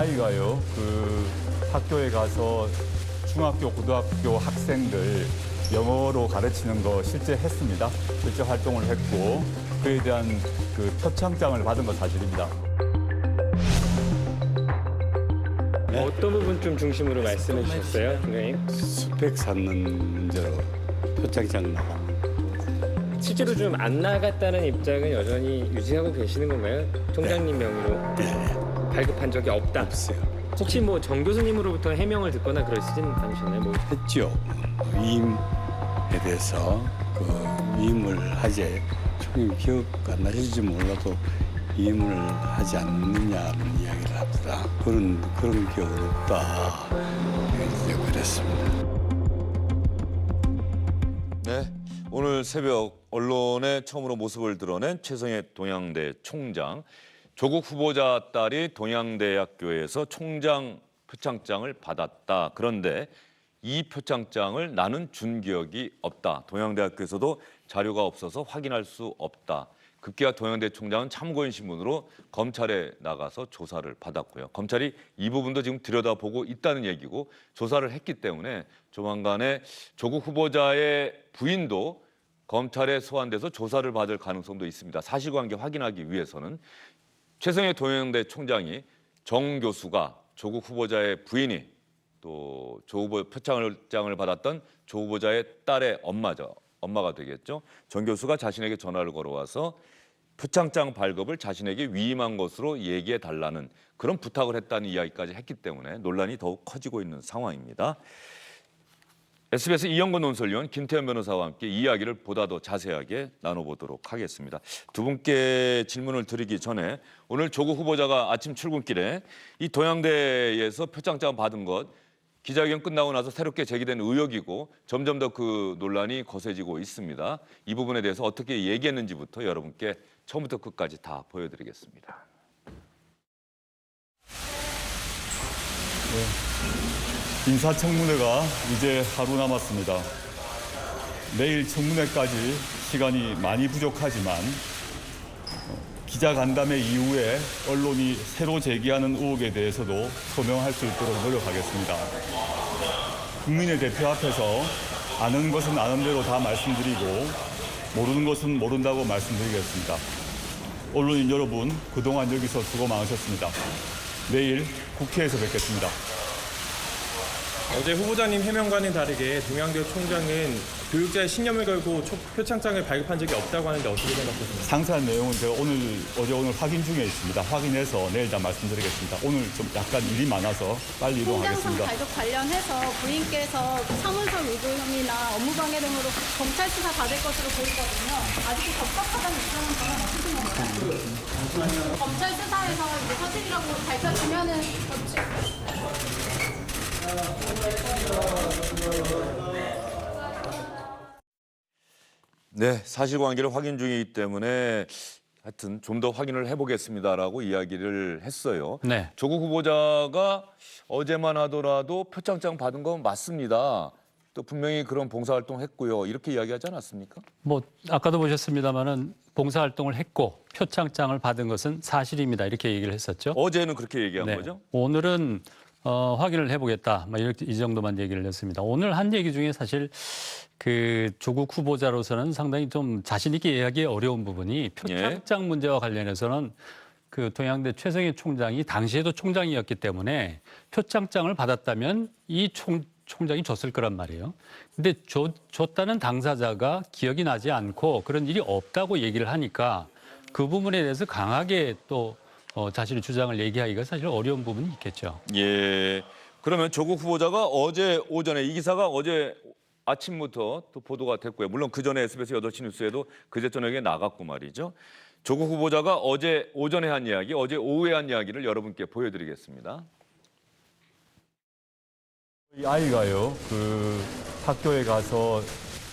아이가요, 학교에 가서 중학교, 고등학교 학생들 영어로 가르치는 거 실제 했습니다. 실제 활동을 했고 그에 대한 표창장을 받은 건 사실입니다. 어떤 부분 좀 중심으로 말씀해 주셨어요, 선생님? 스펙 쌓는 문제로 표창장 나간. 실제로 좀 안 나갔다는 입장은 여전히 유지하고 계시는 건가요? 총장님 명의로 발급한 적이 없다. 없어요. 혹시 뭐 정 교수님으로부터 해명을 듣거나 그러시진 않으셨나요? 뭐 했죠. 위임에 대해서 위임을 하지. 총님 기억 안 나실지 몰라도 위임을 하지 않느냐는 이야기를 합니다. 그런 기억은 없다. 이제 그랬습니다. 네, 오늘 새벽 언론에 처음으로 모습을 드러낸 최성해 동양대 총장. 조국 후보자 딸이 동양대학교에서 총장 표창장을 받았다. 그런데 이 표창장을 나는 준 기억이 없다. 동양대학교에서도 자료가 없어서 확인할 수 없다. 급기야 동양대 총장은 참고인 신분으로 검찰에 나가서 조사를 받았고요. 검찰이 이 부분도 지금 들여다보고 있다는 얘기고 조사를 했기 때문에 조만간에 조국 후보자의 부인도 검찰에 소환돼서 조사를 받을 가능성도 있습니다. 사실관계 확인하기 위해서는 최성해 동양대 총장이 정 교수가 조국 후보자의 부인이 또 조 후보 표창장을 받았던 조 후보자의 딸의 엄마가 되겠죠. 정 교수가 자신에게 전화를 걸어와서 표창장 발급을 자신에게 위임한 것으로 얘기해 달라는 그런 부탁을 했다는 이야기까지 했기 때문에 논란이 더욱 커지고 있는 상황입니다. SBS 이영건 논설위원 김태현 변호사와 함께 이야기를 보다 더 자세하게 나눠보도록 하겠습니다. 두 분께 질문을 드리기 전에 오늘 조국 후보자가 아침 출근길에 이 동양대에서 표창장 받은 것 기자회견 끝나고 나서 새롭게 제기된 의혹이고 점점 더 그 논란이 거세지고 있습니다. 이 부분에 대해서 어떻게 얘기했는지부터 여러분께 처음부터 끝까지 다 보여드리겠습니다. 인사청문회가 이제 하루 남았습니다. 내일 청문회까지 시간이 많이 부족하지만 기자간담회 이후에 언론이 새로 제기하는 의혹에 대해서도 소명할 수 있도록 노력하겠습니다. 국민의 대표 앞에서 아는 것은 아는 대로 다 말씀드리고 모르는 것은 모른다고 말씀드리겠습니다. 언론인 여러분, 그동안 여기서 수고 많으셨습니다. 내일 국회에서 뵙겠습니다. 어제 후보자님 해명과는 다르게 동양대 총장은 교육자의 신념을 걸고 표창장을 발급한 적이 없다고 하는데 어떻게 생각하십니까? 상세한 내용은 제가 오늘 확인 중에 있습니다. 확인해서 내일 다 말씀드리겠습니다. 오늘 좀 약간 일이 많아서 빨리 총장선 이동하겠습니다. 발급 관련해서 부인께서 사문서 위조혐의나 업무방해 등으로 검찰 수사 받을 것으로 보이거든요. 아직도 적법하다는 입장은 저는 어떻게 생각하세요? 검찰 수사에서 이제 사실이라고 밝혀지면은 네, 사실관계를 확인 중이기 때문에 하여튼 좀 더 확인을 해보겠습니다라고 이야기를 했어요. 네. 조국 후보자가 어제만 하더라도 표창장 받은 건 맞습니다. 또 분명히 그런 봉사활동 했고요. 이렇게 이야기하지 않았습니까? 뭐 아까도 보셨습니다마는 봉사활동을 했고 표창장을 받은 것은 사실입니다. 이렇게 얘기를 했었죠. 어제는 그렇게 얘기한 네. 거죠? 오늘은 확인을 해보겠다. 이 정도만 얘기를 했습니다. 오늘 한 얘기 중에 사실 조국 후보자로서는 상당히 좀 자신 있게 이야기하기 어려운 부분이 표창장 문제와 관련해서는 동양대 최성해 총장이 당시에도 총장이었기 때문에 표창장을 받았다면 이 총장이 줬을 거란 말이에요. 근데 줬다는 당사자가 기억이 나지 않고 그런 일이 없다고 얘기를 하니까 그 부분에 대해서 강하게 또 자신의 주장을 얘기하기가 사실 어려운 부분이 있겠죠. 예. 그러면 조국 후보자가 어제 오전에 이 기사가 어제 아침부터 또 보도가 됐고요. 물론 그 전에 SBS 8시 뉴스에도 그제 저녁에 나갔고 말이죠. 조국 후보자가 어제 오전에 한 이야기, 어제 오후에 한 이야기를 여러분께 보여드리겠습니다. 이 아이가요, 학교에 가서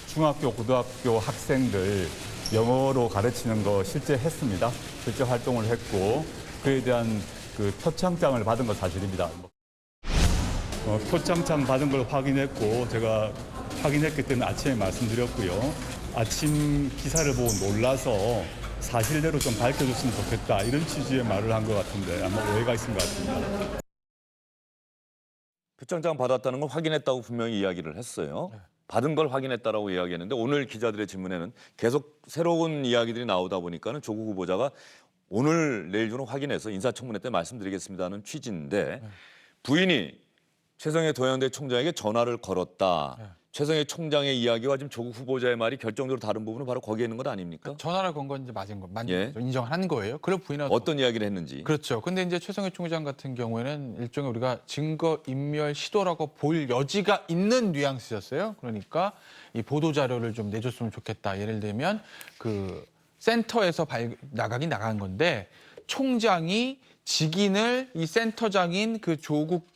중학교, 고등학교 학생들 영어로 가르치는 거 실제 했습니다. 실제 활동을 했고 그에 대한 표창장을 받은 건 사실입니다. 표창장 받은 걸 확인했고 제가 확인했기 때문에 아침에 말씀드렸고요. 아침 기사를 보고 놀라서 사실대로 좀 밝혀줬으면 좋겠다 이런 취지의 말을 한 것 같은데 아마 오해가 있은 것 같습니다. 표창장 받았다는 걸 확인했다고 분명히 이야기를 했어요. 받은 걸 확인했다라고 이야기했는데 오늘 기자들의 질문에는 계속 새로운 이야기들이 나오다 보니까는 조국 후보자가 오늘 내일 중으로 확인해서 인사청문회 때 말씀드리겠습니다는 취지인데 부인이 최성해 동양대 총장에게 전화를 걸었다. 최성해 총장의 이야기와 지금 조국 후보자의 말이 결정적으로 다른 부분은 바로 거기에 있는 것 아닙니까? 전화를 건 건 이제 맞은 거, 예. 인정한 거예요. 그리고 부인은 어떤 이야기를 했는지. 그렇죠. 근데 이제 최성해 총장 같은 경우에는 일종의 우리가 증거 인멸 시도라고 볼 여지가 있는 뉘앙스였어요. 그러니까 이 보도 자료를 좀 내줬으면 좋겠다. 예를 들면 그 센터에서 나간 건데 총장이 직인을 이 센터장인 그 조국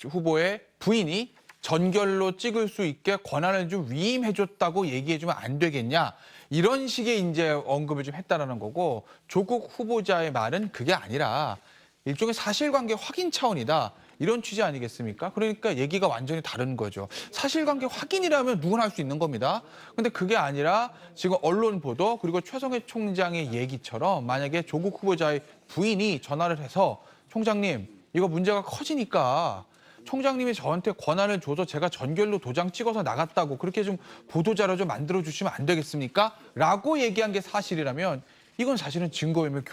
후보의 부인이 전결로 찍을 수 있게 권한을 좀 위임해줬다고 얘기해주면 안 되겠냐. 이런 식의 이제 언급을 좀 했다라는 거고 조국 후보자의 말은 그게 아니라 일종의 사실관계 확인 차원이다. 이런 취지 아니겠습니까? 그러니까 얘기가 완전히 다른 거죠. 사실관계 확인이라면 누구나 할 수 있는 겁니다. 근데 그게 아니라 지금 언론 보도 그리고 최성해 총장의 얘기처럼 만약에 조국 후보자의 부인이 전화를 해서 총장님 이거 문제가 커지니까 총장님이 저한테 권한을 줘서 제가 전결로 도장 찍어서 나갔다고 그렇게 좀 보도자료 좀 만들어 주시면 안 되겠습니까? 라고 얘기한 게 사실이라면 이건 사실은 증거인멸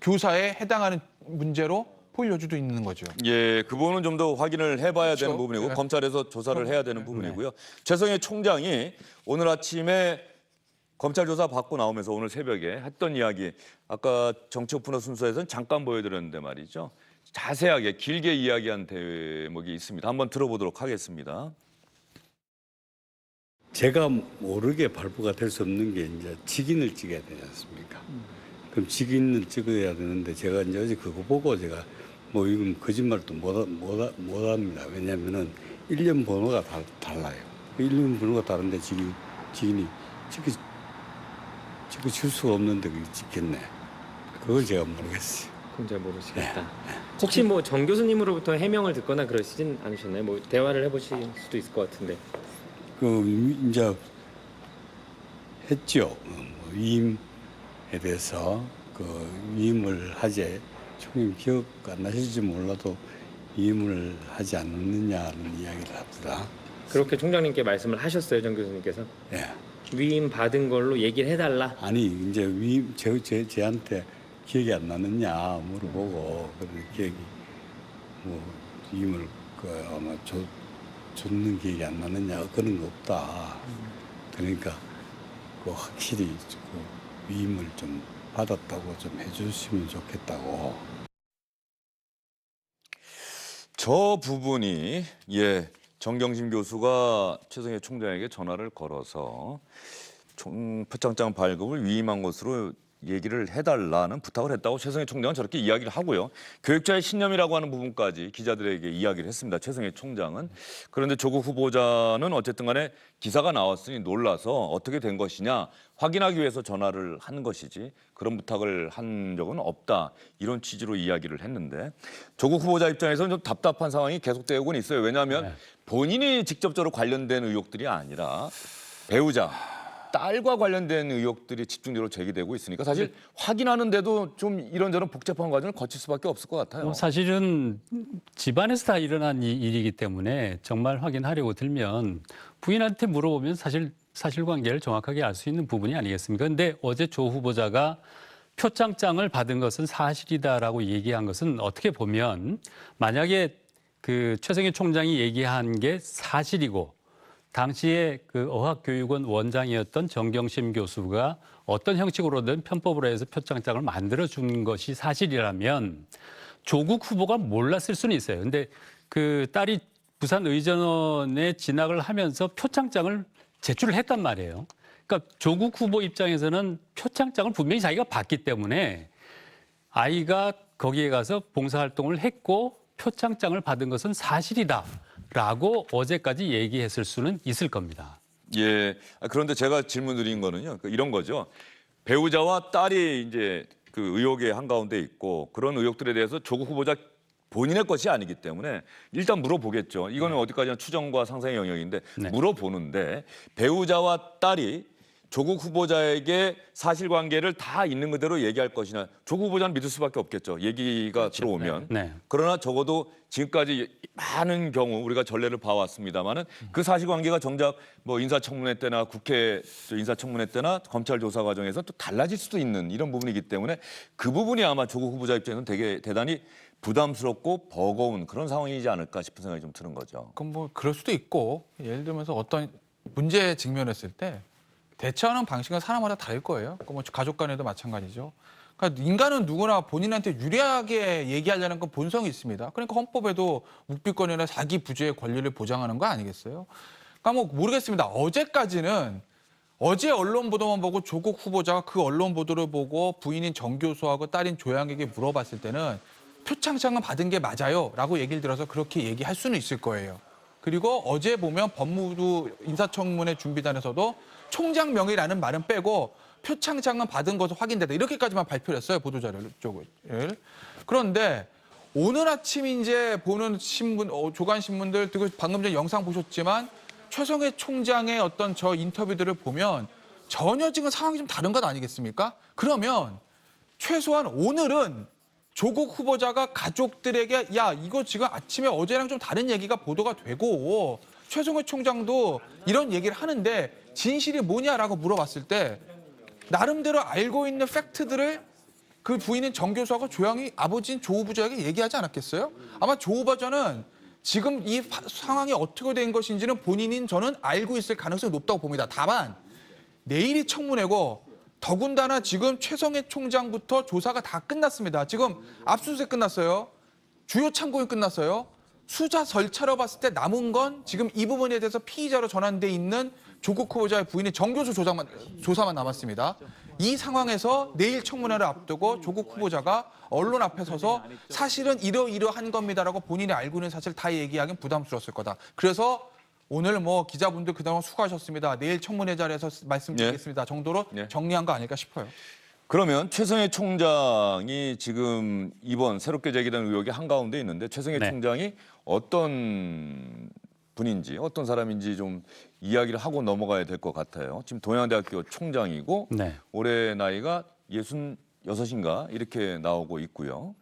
교사에 해당하는 문제로 볼 여지도 있는 거죠. 예, 그 부분은 좀 더 확인을 해봐야 그렇죠. 되는 부분이고 네. 검찰에서 조사를 해야 되는 부분이고요. 최성해 총장이 오늘 아침에 검찰 조사 받고 나오면서 오늘 새벽에 했던 이야기 아까 정치 오프너 순서에서는 잠깐 보여드렸는데 말이죠. 자세하게 길게 이야기한 대목이 있습니다. 한번 들어보도록 하겠습니다. 제가 모르게 발부가 될 수 없는 게 이제 직인을 찍어야 되지 않습니까? 그럼 직인을 찍어야 되는데 제가 이제 어제 그거 보고 제가 뭐 이건 거짓말도 못 합니다. 왜냐면은 1년 번호가 달라요. 1년 번호가 다른데 직인이 찍을 수가 없는데 그게 찍겠네. 그걸 제가 모르겠어요. 그건 잘 모르시겠다. 혹시 뭐 정 교수님으로부터 해명을 듣거나 그러시진 않으셨나요? 뭐 대화를 해보실 수도 있을 것 같은데. 그 이제 했죠. 위임에 대해서 그 위임을 하지 총님 기억 안 나실지 몰라도 위임을 하지 않느냐는 이야기를 합니다. 그렇게 총장님께 말씀을 하셨어요, 정 교수님께서? 예. 위임 받은 걸로 얘기를 해달라. 아니 이제 위임 제한테 기억이 안 나느냐 물어보고 그런 기억이 뭐 위임을 아마 줬는 기억이 안 나느냐 그런 거 없다. 그러니까 그 확실히 그 위임을 좀 받았다고 좀 해주시면 좋겠다고. 저 부분이 정경심 교수가 최성해 총장에게 전화를 걸어서 표창장 발급을 위임한 것으로 얘기를 해달라는 부탁을 했다고 최성해 총장은 저렇게 이야기를 하고요. 교육자의 신념이라고 하는 부분까지 기자들에게 이야기를 했습니다. 최성해 총장은. 그런데 조국 후보자는 어쨌든 간에 기사가 나왔으니 놀라서 어떻게 된 것이냐 확인하기 위해서 전화를 한 것이지 그런 부탁을 한 적은 없다. 이런 취지로 이야기를 했는데 조국 후보자 입장에서는 좀 답답한 상황이 계속되고는 있어요. 왜냐하면 본인이 직접적으로 관련된 의혹들이 아니라 배우자, 딸과 관련된 의혹들이 집중적으로 제기되고 있으니까 사실 확인하는데도 좀 이런저런 복잡한 과정을 거칠 수밖에 없을 것 같아요. 사실은 집안에서 다 일어난 일이기 때문에 정말 확인하려고 들면 부인한테 물어보면 사실관계를 정확하게 알 수 있는 부분이 아니겠습니까? 그런데 어제 조 후보자가 표창장을 받은 것은 사실이다라고 얘기한 것은 어떻게 보면 만약에 그 최성해 총장이 얘기한 게 사실이고 당시에 그 어학교육원 원장이었던 정경심 교수가 어떤 형식으로든 편법으로 해서 표창장을 만들어준 것이 사실이라면 조국 후보가 몰랐을 수는 있어요. 근데 그 딸이 부산의전원에 진학을 하면서 표창장을 제출을 했단 말이에요. 그러니까 조국 후보 입장에서는 표창장을 분명히 자기가 받기 때문에 아이가 거기에 가서 봉사활동을 했고 표창장을 받은 것은 사실이다. 라고 어제까지 얘기했을 수는 있을 겁니다. 예. 그런데 제가 질문 드린 거는요. 이런 거죠. 배우자와 딸이 이제 그 의혹의 한가운데 있고 그런 의혹들에 대해서 조국 후보자 본인의 것이 아니기 때문에 일단 물어보겠죠. 이거는 어디까지나 추정과 상상의 영역인데 물어보는데 배우자와 딸이 조국 후보자에게 사실관계를 다 있는 그대로 얘기할 것이냐. 조국 후보자는 믿을 수밖에 없겠죠. 얘기가 들어오면. 네. 그러나 적어도 지금까지 많은 경우 우리가 전례를 봐왔습니다마는 그 사실관계가 정작 뭐 인사청문회 때나 국회 인사청문회 때나 검찰 조사 과정에서 또 달라질 수도 있는 이런 부분이기 때문에 그 부분이 아마 조국 후보자 입장에서는 되게 대단히 부담스럽고 버거운 그런 상황이지 않을까 싶은 생각이 좀 드는 거죠. 그럼 뭐 그럴 수도 있고 예를 들면서 어떤 문제에 직면했을 때 대처하는 방식은 사람마다 다를 거예요. 뭐 가족 간에도 마찬가지죠. 그러니까 인간은 누구나 본인한테 유리하게 얘기하려는 건 본성이 있습니다. 그러니까 헌법에도 묵비권이나 사기 부주의 권리를 보장하는 거 아니겠어요? 그러니까 뭐 모르겠습니다. 어제까지는 어제 언론 보도만 보고 조국 후보자가 그 언론 보도를 보고 부인인 정 교수하고 딸인 조양에게 물어봤을 때는 표창장은 받은 게 맞아요 라고 얘기를 들어서 그렇게 얘기할 수는 있을 거예요. 그리고 어제 보면 법무부 인사청문회 준비단에서도 총장 명의라는 말은 빼고 표창장은 받은 것으로 확인됐다. 이렇게까지만 발표를 했어요. 보도자료 쪽을. 그런데 오늘 아침 이제 보는 신문, 조간 신문들, 그리고 방금 전에 영상 보셨지만 최성해 총장의 어떤 저 인터뷰들을 보면 전혀 지금 상황이 좀 다른 것 아니겠습니까? 그러면 최소한 오늘은 조국 후보자가 가족들에게 야 이거 지금 아침에 어제랑 좀 다른 얘기가 보도가 되고 최성해 총장도 이런 얘기를 하는데 진실이 뭐냐라고 물어봤을 때 나름대로 알고 있는 팩트들을 그 부인인 정 교수하고 조양이 아버지인 조 후보자에게 얘기하지 않았겠어요? 아마 조 후보자는 지금 이 상황이 어떻게 된 것인지는 본인인 저는 알고 있을 가능성이 높다고 봅니다. 다만 내일이 청문회고 더군다나 지금 최성해 총장부터 조사가 다 끝났습니다. 지금 압수수색 끝났어요. 주요 참고인 끝났어요. 수사 절차로 봤을 때 남은 건 지금 이 부분에 대해서 피의자로 전환돼 있는 조국 후보자의 부인인 정 교수 조사만 남았습니다. 이 상황에서 내일 청문회를 앞두고 조국 후보자가 언론 앞에 서서 사실은 이러이러한 겁니다라고 본인이 알고 있는 사실 다 얘기하기는 부담스러웠을 거다. 그래서 오늘 뭐 기자분들 그동안 수고하셨습니다. 내일 청문회 자리에서 말씀드리겠습니다. 정도로 정리한 거 아닐까 싶어요. 그러면 최성해 총장이 지금 이번 새롭게 제기된 의혹이 한가운데 있는데 최성해 총장이 어떤 분인지 어떤 사람인지 좀 이야기를 하고 넘어가야 될 것 같아요. 지금 동양대학교 총장이고 올해 나이가 66인가 이렇게 나오고 있고요.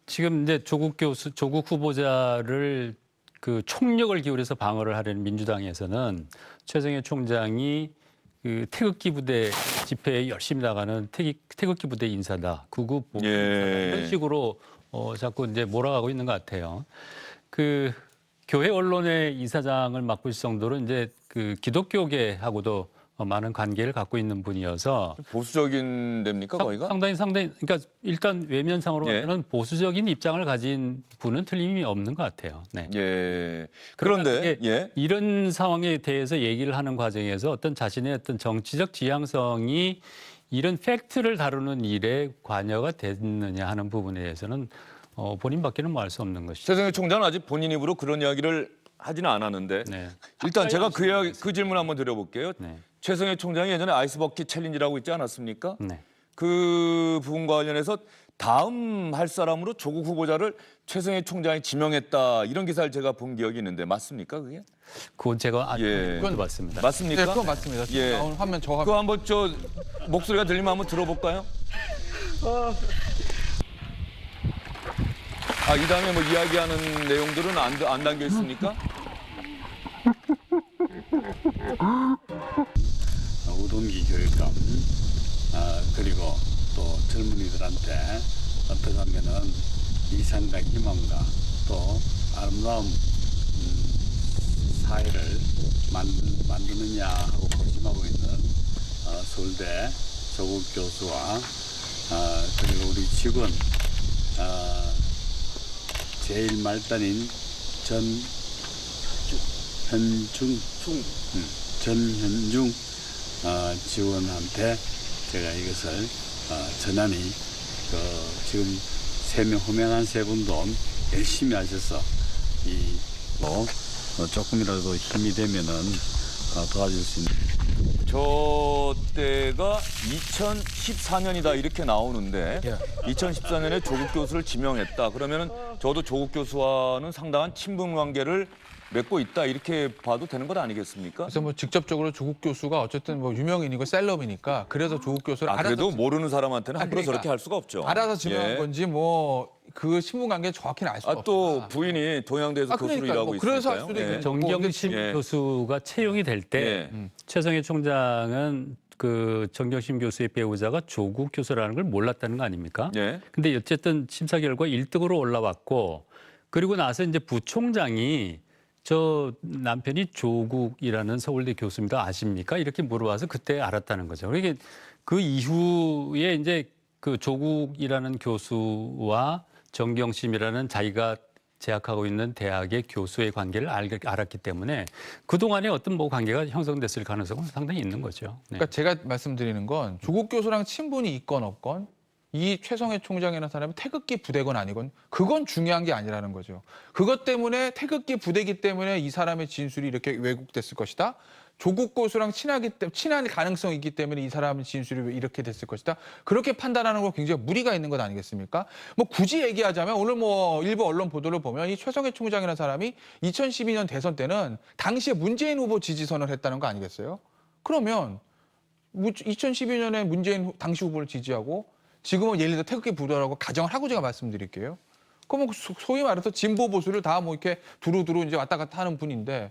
지금 이제 조국 후보자를 그 총력을 기울여서 방어를 하려는 민주당에서는 최성해 총장이 그 태극기 부대 집회에 열심히 나가는 태극기 부대 인사다, 구급 보훈 인사다 이런 식으로 자꾸 이제 몰아가고 있는 것 같아요. 그 교회 언론의 이사장을 맡고 있을 정도로 이제 그 기독교계하고도 많은 관계를 갖고 있는 분이어서 보수적인 데입니까 거기가? 상당히 그러니까 일단 외면상으로 보면 보수적인 입장을 가진 분은 틀림이 없는 것 같아요. 네. 예. 그런데 이런 상황에 대해서 얘기를 하는 과정에서 어떤 자신의 어떤 정치적 지향성이 이런 팩트를 다루는 일에 관여가 됐느냐 하는 부분에 대해서는 본인밖에는 뭐 알 수 없는 것이죠. 최성해 총장은 아직 본인 입으로 그런 이야기를 하지는 않았는데 일단 제가 그 질문 한번 드려볼게요. 최성해 총장이 예전에 아이스버킷 챌린지라고 있지 않았습니까? 그 부분과 관련해서 다음 할 사람으로 조국 후보자를 최성해 총장이 지명했다 이런 기사를 제가 본 기억이 있는데 맞습니까 그게? 그건 제가 그건 맞습니다. 네, 맞습니까? 그건 맞습니다. 오늘 화면 그거 한번 목소리가 들리면 한번 들어볼까요? 이 다음에 뭐 이야기하는 내용들은 안 담겨 있습니까? 우동기 교육감 그리고 또 젊은이들한테 어떻게 하면은 이상과 희망과 또 아름다운 사회를 만드느냐 하고 고심하고 있는 서울대 조국 교수와 그리고 우리 직원 제일 말단인 전현중 지원한테 제가 이것을 전하니 지금 호명한 세 분도 열심히 하셔서 조금이라도 힘이 되면은 도와줄 수 있는. 저 때가 2014년이다 이렇게 나오는데 2014년에 조국 교수를 지명했다. 그러면은 저도 조국 교수와는 상당한 친분 관계를 맺고 있다 이렇게 봐도 되는 것 아니겠습니까? 그래서 뭐 직접적으로 조국 교수가 어쨌든 뭐 유명인이고 셀럽이니까 그래서 조국 교수를 아, 그래도 모르는 사람한테는 함부로 그러니까 저렇게 할 수가 없죠. 알아서 지명한 예. 건지 뭐 그 신분 관계 정확히는 알 수가 없다. 또 부인이 동양대에서 교수로 그러니까 일하고 뭐 그래서 할 있으니까요. 수도 있는 예. 정경심 예. 교수가 채용이 될 때 예. 최성해 총장은 그 정경심 교수의 배우자가 조국 교수라는 걸 몰랐다는 거 아닙니까? 예. 근데 어쨌든 심사 결과 1등으로 올라왔고 그리고 나서 이제 부총장이 저 남편이 조국이라는 서울대 교수입니다. 아십니까? 이렇게 물어봐서 그때 알았다는 거죠. 그러니까 그 이후에 이제 그 조국이라는 교수와 정경심이라는 자기가 재학하고 있는 대학의 교수의 관계를 알았기 때문에 그동안에 어떤 뭐 관계가 형성됐을 가능성은 상당히 있는 거죠. 네. 그러니까 제가 말씀드리는 건 조국 교수랑 친분이 있건 없건 이 최성해 총장이라는 사람이 태극기 부대건 아니건 그건 중요한 게 아니라는 거죠. 그것 때문에 태극기 부대기 때문에 이 사람의 진술이 이렇게 왜곡됐을 것이다. 조국 교수랑 친한 가능성이 있기 때문에 이 사람의 진술이 이렇게 됐을 것이다. 그렇게 판단하는 거 굉장히 무리가 있는 것 아니겠습니까? 뭐 굳이 얘기하자면 오늘 뭐 일부 언론 보도를 보면 이 최성해 총장이라는 사람이 2012년 대선 때는 당시에 문재인 후보 지지선을 했다는 거 아니겠어요? 그러면 2012년에 문재인 당시 후보를 지지하고 지금은 예를 들어 태극기 부대라고 가정을 하고 제가 말씀드릴게요. 그러면 소위 말해서 진보 보수를 다 뭐 이렇게 두루두루 이제 왔다 갔다 하는 분인데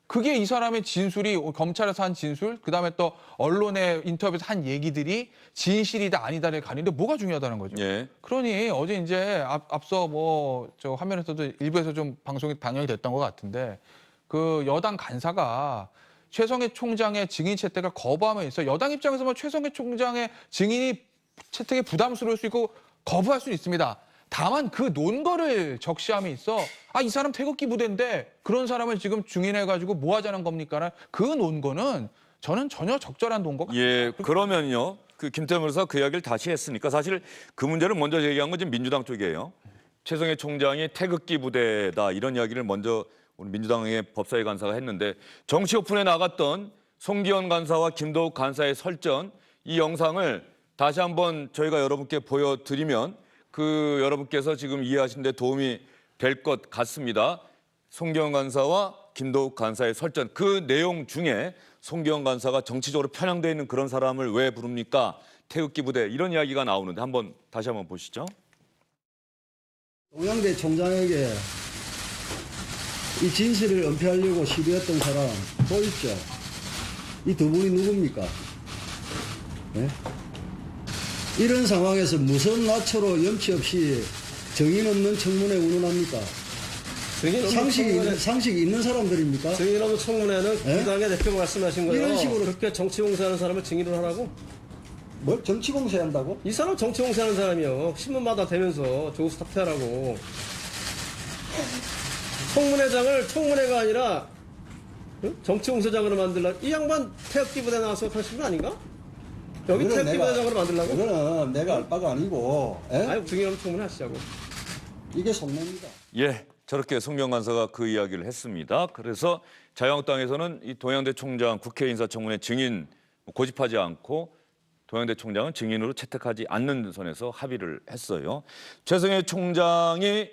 그게 이 사람의 진술이 검찰에서 한 진술, 그다음에 또 언론의 인터뷰에서 한 얘기들이 진실이다 아니다를 가리는데 뭐가 중요하다는 거죠. 예. 그러니 어제 이제 앞서 뭐 저 화면에서도 일부에서 좀 방송이 방영이 됐던 것 같은데 그 여당 간사가 최성해 총장의 증인 채택을 거부함에 있어 여당 입장에서 뭐 최성해 총장의 증인이 채택이 부담스러울 수 있고 거부할 수 있습니다. 다만 그 논거를 적시함에 있어 이 사람 태극기 부대인데 그런 사람을 지금 증인해가지고 뭐 하자는 겁니까? 그 논거는 저는 전혀 적절한 논거가 예, 그러면요. 그 김태현 변호사 그 이야기를 다시 했으니까 사실 그 문제를 먼저 제기한 건 지금 민주당 쪽이에요. 최성해 총장이 태극기 부대다 이런 이야기를 먼저 우리 민주당의 법사위 간사가 했는데 정치 오픈에 나갔던 송기현 간사와 김도욱 간사의 설전 이 영상을 다시 한번 저희가 여러분께 보여드리면 그 여러분께서 지금 이해하시는 데 도움이 될 것 같습니다. 송기현 간사와 김도욱 간사의 설전 그 내용 중에 송기현 간사가 정치적으로 편향되어 있는 그런 사람을 왜 부릅니까? 태극기 부대 이런 이야기가 나오는데 다시 한번 보시죠. 동양대 총장에게 이 진실을 은폐하려고 시도했던 사람 또 있죠. 이 두 분이 누굽니까? 네? 이런 상황에서 무슨 낯으로 염치 없이 정인 없는 청문회 운운합니까? 상식이 있는 사람들입니까? 증인 없는 청문회는 네? 부당의 대표 말씀하신 거예요. 이런 식으로 그렇게 정치 공세하는 사람을 증인을 하라고? 뭘 정치 공세한다고? 이 사람 정치 공세하는 사람이요. 신문마다 대면서 조국 사퇴하라고. 청문회장을 청문회가 아니라 정치 공세장으로 만들라. 이 양반 태극기 부대 나와서 하신 분 아닌가? 여기 태극기 부대장으로 만들라고? 이거는 내가 알 바가 아니고, 아니 증인 없는 청문회 하시자고. 이게 속내입니다. 예, 저렇게 송기현 간사가 그 이야기를 했습니다. 그래서 자유한국당에서는 이 동양대 총장 국회 인사청문회 증인 고집하지 않고 동양대 총장은 증인으로 채택하지 않는 선에서 합의를 했어요. 최성해 총장이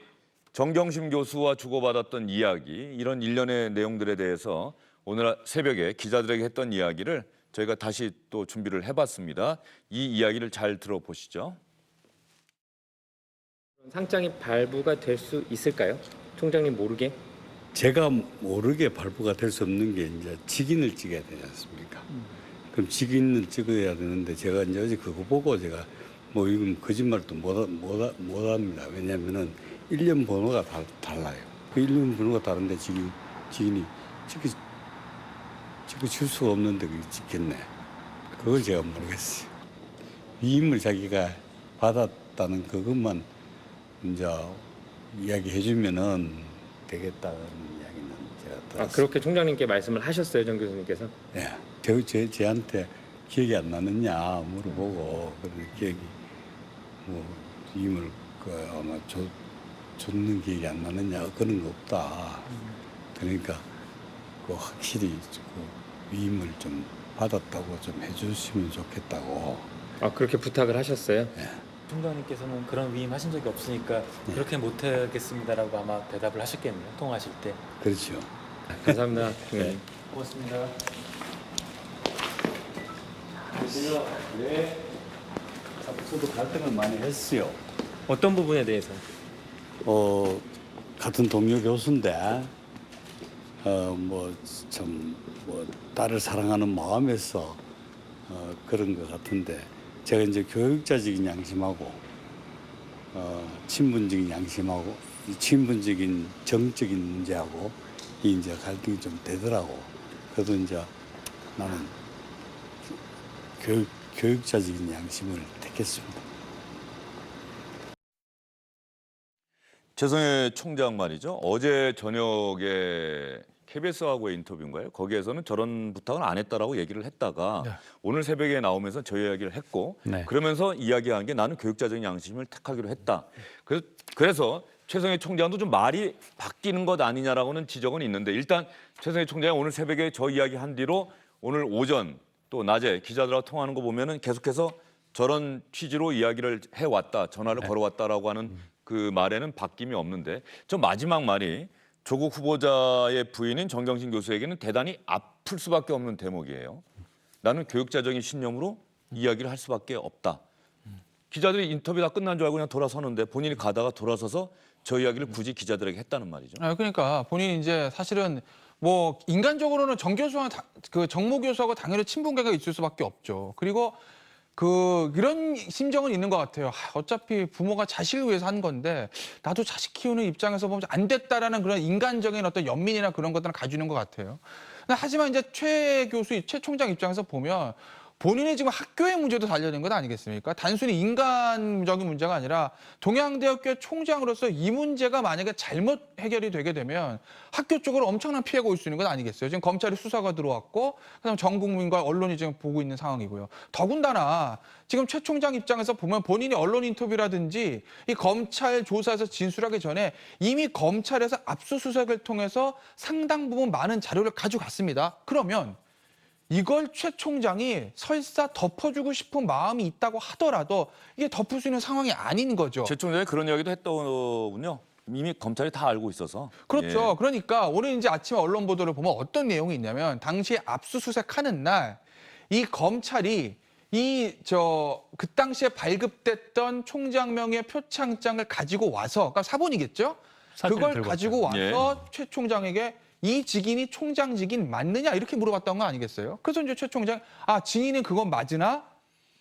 정경심 교수와 주고받았던 이야기, 이런 일련의 내용들에 대해서 오늘 새벽에 기자들에게 했던 이야기를 저희가 다시 또 준비를 해봤습니다. 이 이야기를 잘 들어보시죠. 상장이 발부가 될 수 있을까요? 총장님 모르게? 제가 모르게 발부가 될 수 없는 게 이제 직인을 찍어야 되지 않습니까? 그럼 직인을 찍어야 되는데 제가 이제 어제 그거 보고 제가 뭐 이건 거짓말도 못 합니다. 왜냐하면은 1년 번호가 달라요. 그 1년 번호가 다른데 직인이 찍어줄 수가 없는데 그게 찍겠네. 그걸 제가 모르겠어요. 위임을 자기가 받았다는 그것만 이제 이야기해주면은 되겠다는 이야기는 제가 들었어요. 그렇게 총장님께 말씀을 하셨어요, 정 교수님께서? 네. 제한테 기억이 안 나느냐 물어보고 기억이 뭐 위임을 아마 줬는 기억이 안 나느냐 그런 거 없다. 그러니까 그 확실히 그 위임을 좀 받았다고 좀 해주시면 좋겠다고. 그렇게 부탁을 하셨어요? 네. 총장님께서는 그런 위임 하신 적이 없으니까 그렇게 못하겠습니다라고 아마 대답을 하셨겠네요. 통화하실 때. 그렇죠. 감사합니다. 총장님. 고맙습니다. 저도 갈등을 많이 했어요. 어떤 부분에 대해서? 같은 동료 교수인데 딸을 사랑하는 마음에서 그런 것 같은데 제가 이제 교육자적인 양심하고 친분적인 양심하고 이 친분적인 정적인 문제하고 이 이제 갈등이 좀 되더라고. 그래도 이제 나는 교육자적인 양심을 택했습니다. 최성해 총장 말이죠. 어제 저녁에 KBS하고의 인터뷰인가요? 거기에서는 저런 부탁은 안 했다라고 얘기를 했다가 네. 오늘 새벽에 나오면서 저 이야기를 했고 네. 그러면서 이야기한 게 나는 교육자적인 양심을 택하기로 했다. 그래서 최성해 총장도 좀 말이 바뀌는 것 아니냐라고는 지적은 있는데 일단 최성해 총장이 오늘 새벽에 저 이야기한 뒤로 오늘 오전 또 낮에 기자들하고 통화하는 거 보면은 계속해서 저런 취지로 이야기를 해왔다, 전화를 걸어왔다라고 하는 그 말에는 바뀜이 없는데 저 마지막 말이 조국 후보자의 부인인 정경심 교수에게는 대단히 아플 수밖에 없는 대목이에요. 나는 교육자적인 신념으로 이야기를 할 수밖에 없다. 기자들이 인터뷰 다 끝난 줄 알고 그냥 돌아서는데 본인이 가다가 돌아서서 저 이야기를 굳이 기자들에게 했다는 말이죠. 그러니까 본인이 이제 사실은 뭐 인간적으로는 정 교수와 정모 교수하고 당연히 친분계가 있을 수밖에 없죠. 그리고 이런 심정은 있는 것 같아요. 어차피 부모가 자식을 위해서 한 건데 나도 자식 키우는 입장에서 보면 안 됐다라는 그런 인간적인 어떤 연민이나 그런 것들을 가지는 것 같아요. 하지만 이제 최 총장 입장에서 보면 본인이 지금 학교의 문제도 달려있는 것 아니겠습니까? 단순히 인간적인 문제가 아니라 동양대학교 총장으로서 이 문제가 만약에 잘못 해결이 되게 되면 학교 쪽으로 엄청난 피해가 올 수 있는 것 아니겠어요? 지금 검찰이 수사가 들어왔고 그다음 전 국민과 언론이 지금 보고 있는 상황이고요. 더군다나 지금 최 총장 입장에서 보면 본인이 언론 인터뷰라든지 이 검찰 조사에서 진술하기 전에 이미 검찰에서 압수수색을 통해서 상당 부분 많은 자료를 가져갔습니다. 그러면 이걸 최 총장이 설사 덮어주고 싶은 마음이 있다고 하더라도 이게 덮을 수 있는 상황이 아닌 거죠. 최 총장이 그런 이야기도 했더군요. 이미 검찰이 다 알고 있어서. 그렇죠. 예. 그러니까 오늘 이제 아침에 언론 보도를 보면 어떤 내용이 있냐면 당시에 압수수색하는 날 이 검찰이 그 당시에 발급됐던 총장명의 표창장을 가지고 와서 그러니까 사본이겠죠. 그걸 가지고 와서 예. 최 총장에게 이 직인이 총장 직인 맞느냐 이렇게 물어봤던 거 아니겠어요? 그래서 이제 최 총장 증인은 그건 맞으나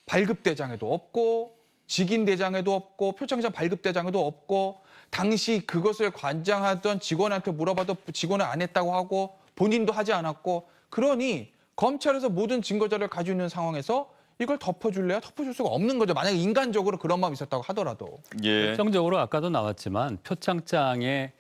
발급대장에도 없고 직인대장에도 없고 표창장 발급대장에도 없고 당시 그것을 관장하던 직원한테 물어봐도 직원은 안 했다고 하고 본인도 하지 않았고 그러니 검찰에서 모든 증거자료를 가지고 있는 상황에서 이걸 덮어줄래요? 덮어줄 수가 없는 거죠. 만약에 인간적으로 그런 마음이 있었다고 하더라도. 예. 결정적으로 아까도 나왔지만 표창장의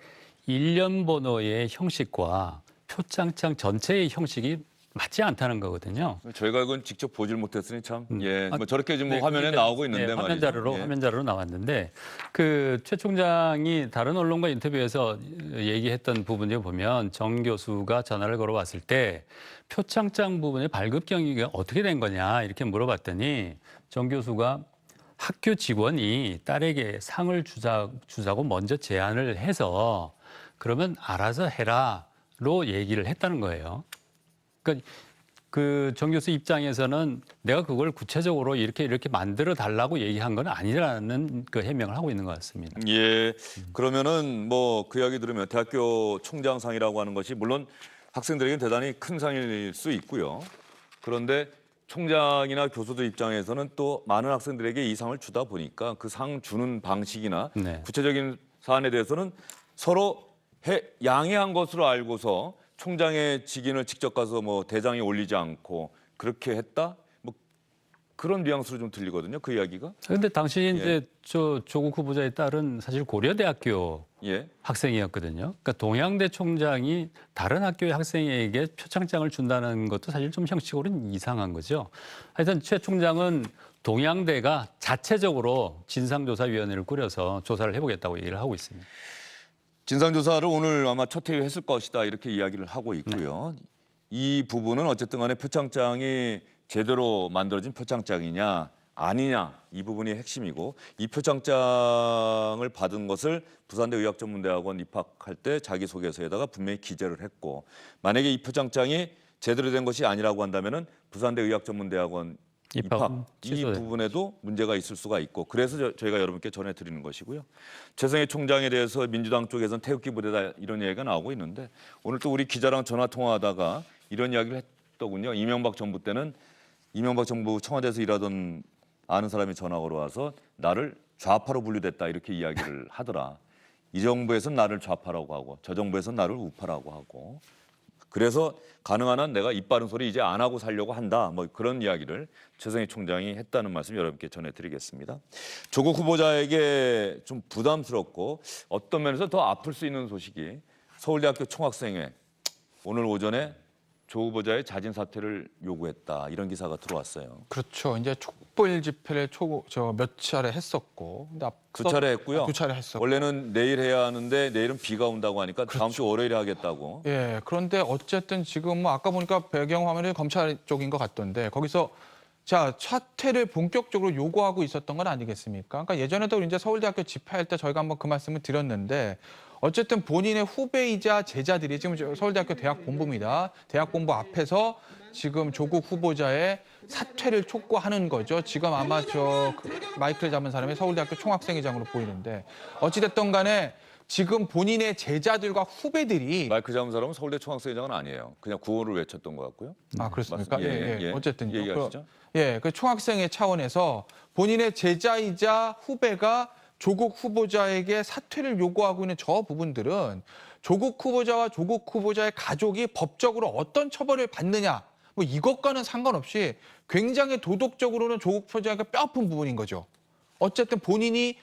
일련 번호의 형식과 표창장 전체의 형식이 맞지 않다는 거거든요. 저희가 그건 직접 보질 못했으니 참. 예. 뭐 저렇게 지금 네, 화면에 그러니까, 나오고 있는데 말이죠. 화면 자료로 나왔는데 그 최 총장이 다른 언론과 인터뷰에서 얘기했던 부분을 보면 정 교수가 전화를 걸어왔을 때 표창장 부분의 발급 경위가 어떻게 된 거냐 이렇게 물어봤더니 정 교수가 학교 직원이 딸에게 상을 주자고 먼저 제안을 해서 그러면 알아서 해라로 얘기를 했다는 거예요. 그러니까 그 정 교수 입장에서는 내가 그걸 구체적으로 이렇게 만들어 달라고 얘기한 건 아니라는 그 해명을 하고 있는 것 같습니다. 예. 그러면은 뭐 그 이야기 들으면 대학교 총장상이라고 하는 것이 물론 학생들에게는 대단히 큰 상일 수 있고요. 그런데 총장이나 교수들 입장에서는 또 많은 학생들에게 이 상을 주다 보니까 그 상 주는 방식이나 네. 구체적인 사안에 대해서는 서로 양해한 것으로 알고서 총장의 직인을 직접 가서 뭐 대장에 올리지 않고 그렇게 했다? 뭐 그런 뉘앙스로 좀 들리거든요. 그 이야기가. 그런데 당시 이제 조국 후보자의 딸은 사실 고려대학교 예. 학생이었거든요. 그러니까 동양대 총장이 다른 학교의 학생에게 표창장을 준다는 것도 사실 좀 형식으로는 이상한 거죠. 하여튼 최 총장은 동양대가 자체적으로 진상조사위원회를 꾸려서 조사를 해보겠다고 얘기를 하고 있습니다. 진상조사를 오늘 아마 첫 회의했을 것이다 이렇게 이야기를 하고 있고요. 이 부분은 어쨌든 간에 표창장이 제대로 만들어진 표창장이냐 아니냐 이 부분이 핵심이고 이 표창장을 받은 것을 부산대 의학전문대학원 입학할 때 자기소개서에다가 분명히 기재를 했고 만약에 이 표창장이 제대로 된 것이 아니라고 한다면은 부산대 의학전문대학원 입학 이 부분에도 문제가 있을 수가 있고 그래서 저희가 여러분께 전해드리는 것이고요. 최성해 총장에 대해서 민주당 쪽에서는 태극기 부대다 이런 얘기가 나오고 있는데 오늘 또 우리 기자랑 전화 통화하다가 이런 이야기를 했더군요. 이명박 정부 때는 이명박 정부 청와대에서 일하던 아는 사람이 전화 걸어와서 나를 좌파로 분류됐다 이렇게 이야기를 하더라. 이 정부에서는 나를 좌파라고 하고 저 정부에서는 나를 우파라고 하고 그래서 가능한 한 내가 입 바른 소리 이제 안 하고 살려고 한다. 뭐 그런 이야기를 최성해 총장이 했다는 말씀 여러분께 전해드리겠습니다. 조국 후보자에게 좀 부담스럽고 어떤 면에서 더 아플 수 있는 소식이 서울대학교 총학생회 오늘 오전에 조 후보자의 자진 사퇴를 요구했다 이런 기사가 들어왔어요. 그렇죠. 이제 촛불 집회를 몇 차례 했었고, 근데 두 차례 했고요. 두 차례 했었고. 원래는 내일 해야 하는데 내일은 비가 온다고 하니까 다음 주 월요일에 하겠다고. 예. 그런데 어쨌든 지금 뭐 아까 보니까 배경 화면이 검찰 쪽인 것 같던데 거기서 자 사퇴를 본격적으로 요구하고 있었던 건 아니겠습니까? 그러니까 예전에도 이제 서울대학교 집회할 때 저희가 한번 그 말씀을 드렸는데. 어쨌든 본인의 후배이자 제자들이 지금 서울대학교 대학본부입니다. 대학본부 앞에서 지금 조국 후보자의 사퇴를 촉구하는 거죠. 지금 아마 마이크를 잡은 사람이 서울대학교 총학생회장으로 보이는데 어찌됐든 간에 지금 본인의 제자들과 후배들이 마이크 잡은 사람은 서울대 총학생회장은 아니에요. 그냥 구호를 외쳤던 것 같고요. 아 그렇습니까? 예. 어쨌든 얘기하시죠. 그 총학생회 차원에서 본인의 제자이자 후배가 조국 후보자에게 사퇴를 요구하고 있는 저 부분들은 조국 후보자와 조국 후보자의 가족이 법적으로 어떤 처벌을 받느냐 뭐 이것과는 상관없이 굉장히 도덕적으로는 조국 후보자가 뼈아픈 부분인 거죠. 어쨌든 본인이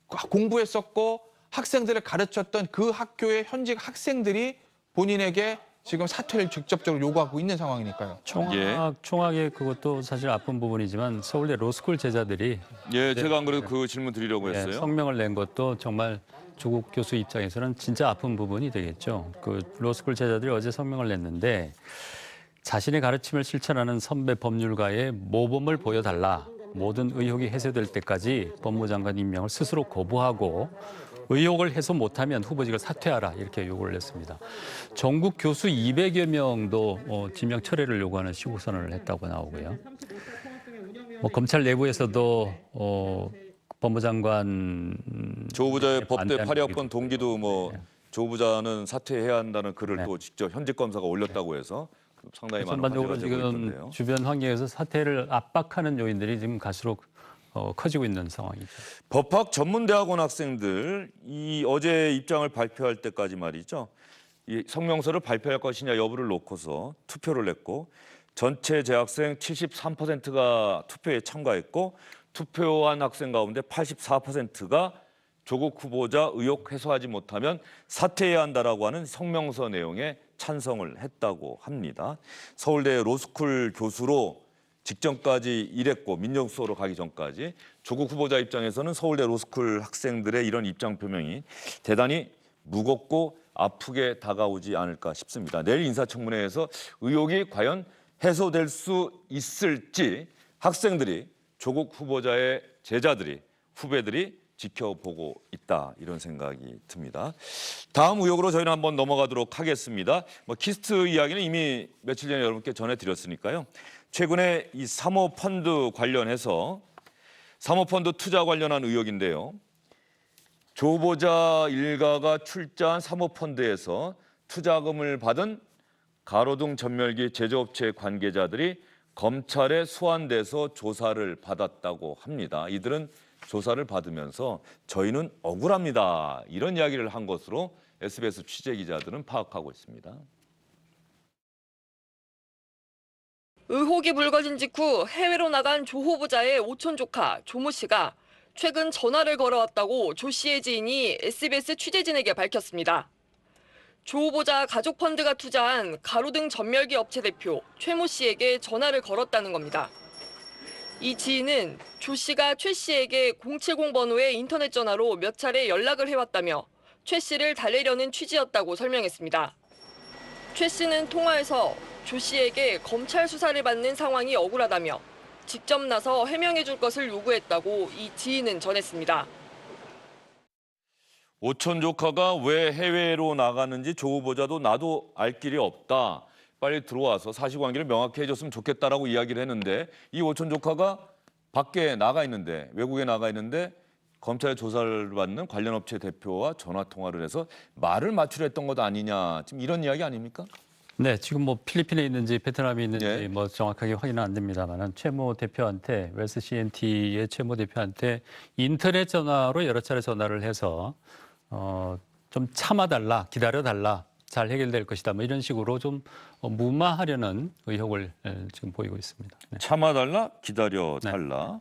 공부했었고 학생들을 가르쳤던 그 학교의 현직 학생들이 본인에게 지금 사퇴를 직접적으로 요구하고 있는 상황이니까요. 총학의 그것도 사실 아픈 부분이지만 서울대 로스쿨 제자들이 제가 안 그래도 그 질문 드리려고 했어요. 성명을 낸 것도 정말 조국 교수 입장에서는 진짜 아픈 부분이 되겠죠. 그 로스쿨 제자들이 어제 성명을 냈는데 자신의 가르침을 실천하는 선배 법률가의 모범을 보여달라. 모든 의혹이 해소될 때까지 법무장관 임명을 스스로 거부하고 의혹을 해소 못하면 후보직을 사퇴하라 이렇게 요구를 했습니다. 전국 교수 200여 명도 지명 철회를 요구하는 시국선언을 했다고 나오고요. 검찰 내부에서도 법무장관 조 후보자의 법대 8여건 동기도 조 후보자는 사퇴해야 한다는 글을 또 직접 현직 검사가 올렸다고 해서 상당히 많은 전반적으로 화제가 되고 지금 있던데요. 주변 환경에서 사퇴를 압박하는 요인들이 지금 갈수록 커지고 있는 상황이죠. 법학 전문대학원 학생들 어제 입장을 발표할 때까지 말이죠. 이 성명서를 발표할 것이냐 여부를 놓고서 투표를 냈고 전체 재학생 73%가 투표에 참가했고 투표한 학생 가운데 84%가 조국 후보자 의혹 해소하지 못하면 사퇴해야 한다라고 하는 성명서 내용에 찬성을 했다고 합니다. 서울대 로스쿨 교수로 직전까지 일했고 민정수석으로 가기 전까지 조국 후보자 입장에서는 서울대 로스쿨 학생들의 이런 입장 표명이 대단히 무겁고 아프게 다가오지 않을까 싶습니다. 내일 인사청문회에서 의혹이 과연 해소될 수 있을지 학생들이 조국 후보자의 제자들이 후배들이 지켜보고 있다 이런 생각이 듭니다. 다음 의혹으로 저희는 한번 넘어가도록 하겠습니다. 키스트 이야기는 이미 며칠 전에 여러분께 전해드렸으니까요. 최근에 이 사모펀드 관련해서 사모펀드 투자 관련한 의혹인데요. 조 후보자 일가가 출자한 사모펀드에서 투자금을 받은 가로등 전멸기 제조업체 관계자들이 검찰에 소환돼서 조사를 받았다고 합니다. 이들은 조사를 받으면서 저희는 억울합니다. 이런 이야기를 한 것으로 SBS 취재기자들은 파악하고 있습니다. 의혹이 불거진 직후 해외로 나간 조 후보자의 오촌 조카 조모 씨가 최근 전화를 걸어왔다고 조 씨의 지인이 SBS 취재진에게 밝혔습니다. 조 후보자 가족 펀드가 투자한 가로등 전멸기 업체 대표 최모 씨에게 전화를 걸었다는 겁니다. 이 지인은 조 씨가 최 씨에게 070 번호의 인터넷 전화로 몇 차례 연락을 해왔다며 최 씨를 달래려는 취지였다고 설명했습니다. 최 씨는 통화에서 조 씨에게 검찰 수사를 받는 상황이 억울하다며 직접 나서 해명해 줄 것을 요구했다고 이 지인은 전했습니다. 오촌 조카가 왜 해외로 나가는지 조 후보자도 나도 알 길이 없다. 빨리 들어와서 사실관계를 명확히 해줬으면 좋겠다라고 이야기를 했는데 이 오촌 조카가 밖에 나가 있는데 외국에 나가 있는데 검찰의 조사를 받는 관련 업체 대표와 전화 통화를 해서 말을 맞추려 했던 것 아니냐. 지금 이런 이야기 아닙니까? 네, 지금 뭐 필리핀에 있는지 베트남에 있는지 예. 뭐 정확하게 확인은 안 됩니다만은 최모 대표한테 웰스 CNT의 최모 대표한테 인터넷 전화로 여러 차례 전화를 해서 좀 참아달라, 기다려달라, 잘 해결될 것이다. 뭐 이런 식으로 좀 무마하려는 의혹을 지금 보이고 있습니다. 네. 참아달라, 기다려달라.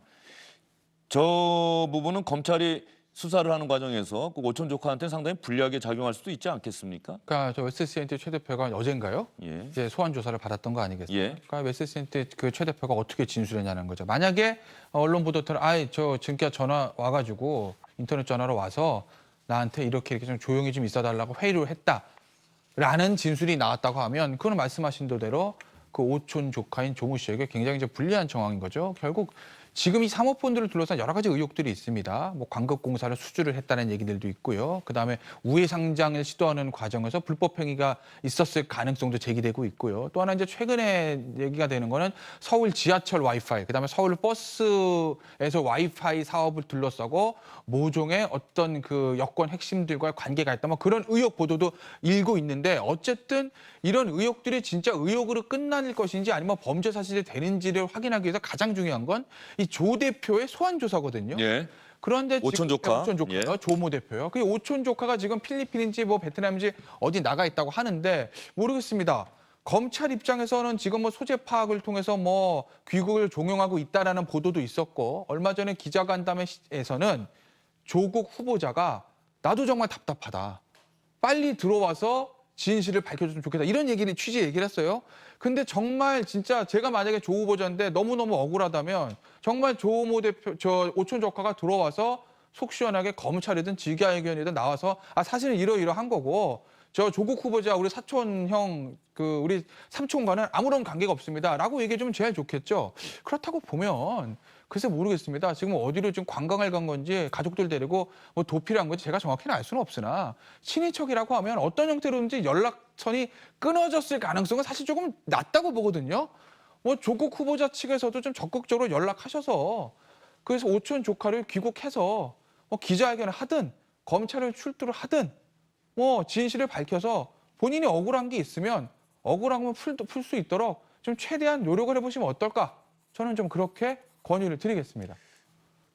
저 부분은 검찰이 수사를 하는 과정에서 그 오촌 조카한테 상당히 불리하게 작용할 수도 있지 않겠습니까? 그러니까 저 웰스 CNT 최 대표가 어젠가요? 예. 이제 소환 조사를 받았던 거 아니겠어요? 예. 그러니까 웰스 CNT 그 최 대표가 어떻게 진술했냐는 거죠. 만약에 언론 보도처럼 저 지금까지 전화 와가지고 인터넷 전화로 와서 나한테 이렇게 좀 조용히 좀 있어달라고 회의를 했다라는 진술이 나왔다고 하면 그거는 말씀하신 대로 그 오촌 조카인 조모 씨에게 굉장히 이제 불리한 정황인 거죠. 결국 지금 이 사모펀드를 둘러싼 여러 가지 의혹들이 있습니다. 뭐 광급공사를 수주를 했다는 얘기들도 있고요. 그다음에 우회 상장을 시도하는 과정에서 불법 행위가 있었을 가능성도 제기되고 있고요. 또 하나 이제 최근에 얘기가 되는 거는 서울 지하철 와이파이, 그다음에 서울 버스에서 와이파이 사업을 둘러싸고 모종의 어떤 그 여권 핵심들과의 관계가 있다. 뭐 그런 의혹 보도도 일고 있는데 어쨌든 이런 의혹들이 진짜 의혹으로 끝날 것인지 아니면 범죄 사실이 되는지를 확인하기 위해서 가장 중요한 건 이 조 대표의 소환 조사거든요. 예. 그런데 오촌 조카. 오촌 조카요. 예. 조모 대표요. 그 오촌 조카가 지금 필리핀인지 뭐 베트남인지 어디 나가 있다고 하는데 모르겠습니다. 검찰 입장에서는 지금 뭐 소재 파악을 통해서 뭐 귀국을 종용하고 있다라는 보도도 있었고 얼마 전에 기자간담회에서는 조국 후보자가 나도 정말 답답하다. 빨리 들어와서 진실을 밝혀줬으면 좋겠다. 이런 취지 얘기를 했어요. 근데 정말 진짜 제가 만약에 조 후보자인데 너무너무 억울하다면 정말 조모 대표, 오촌 조카가 들어와서 속 시원하게 검찰이든 기자회견이든 나와서 사실은 이러이러한 거고 저 조국 후보자 우리 사촌 형 우리 삼촌과는 아무런 관계가 없습니다라고 얘기해 주면 제일 좋겠죠. 그렇다고 보면 글쎄 모르겠습니다. 지금 어디로 지금 관광을 간 건지 가족들 데리고 뭐 도피를 한 건지 제가 정확히는 알 수는 없으나 친인척이라고 하면 어떤 형태로든지 연락선이 끊어졌을 가능성은 사실 조금 낮다고 보거든요. 뭐 조국 후보자 측에서도 좀 적극적으로 연락하셔서 그래서 오촌 조카를 귀국해서 뭐 기자회견을 하든 검찰을 출두를 하든 뭐 진실을 밝혀서 본인이 억울한 게 있으면 억울한 건 풀 수 있도록 좀 최대한 노력을 해보시면 어떨까? 저는 좀 그렇게 권유를 드리겠습니다.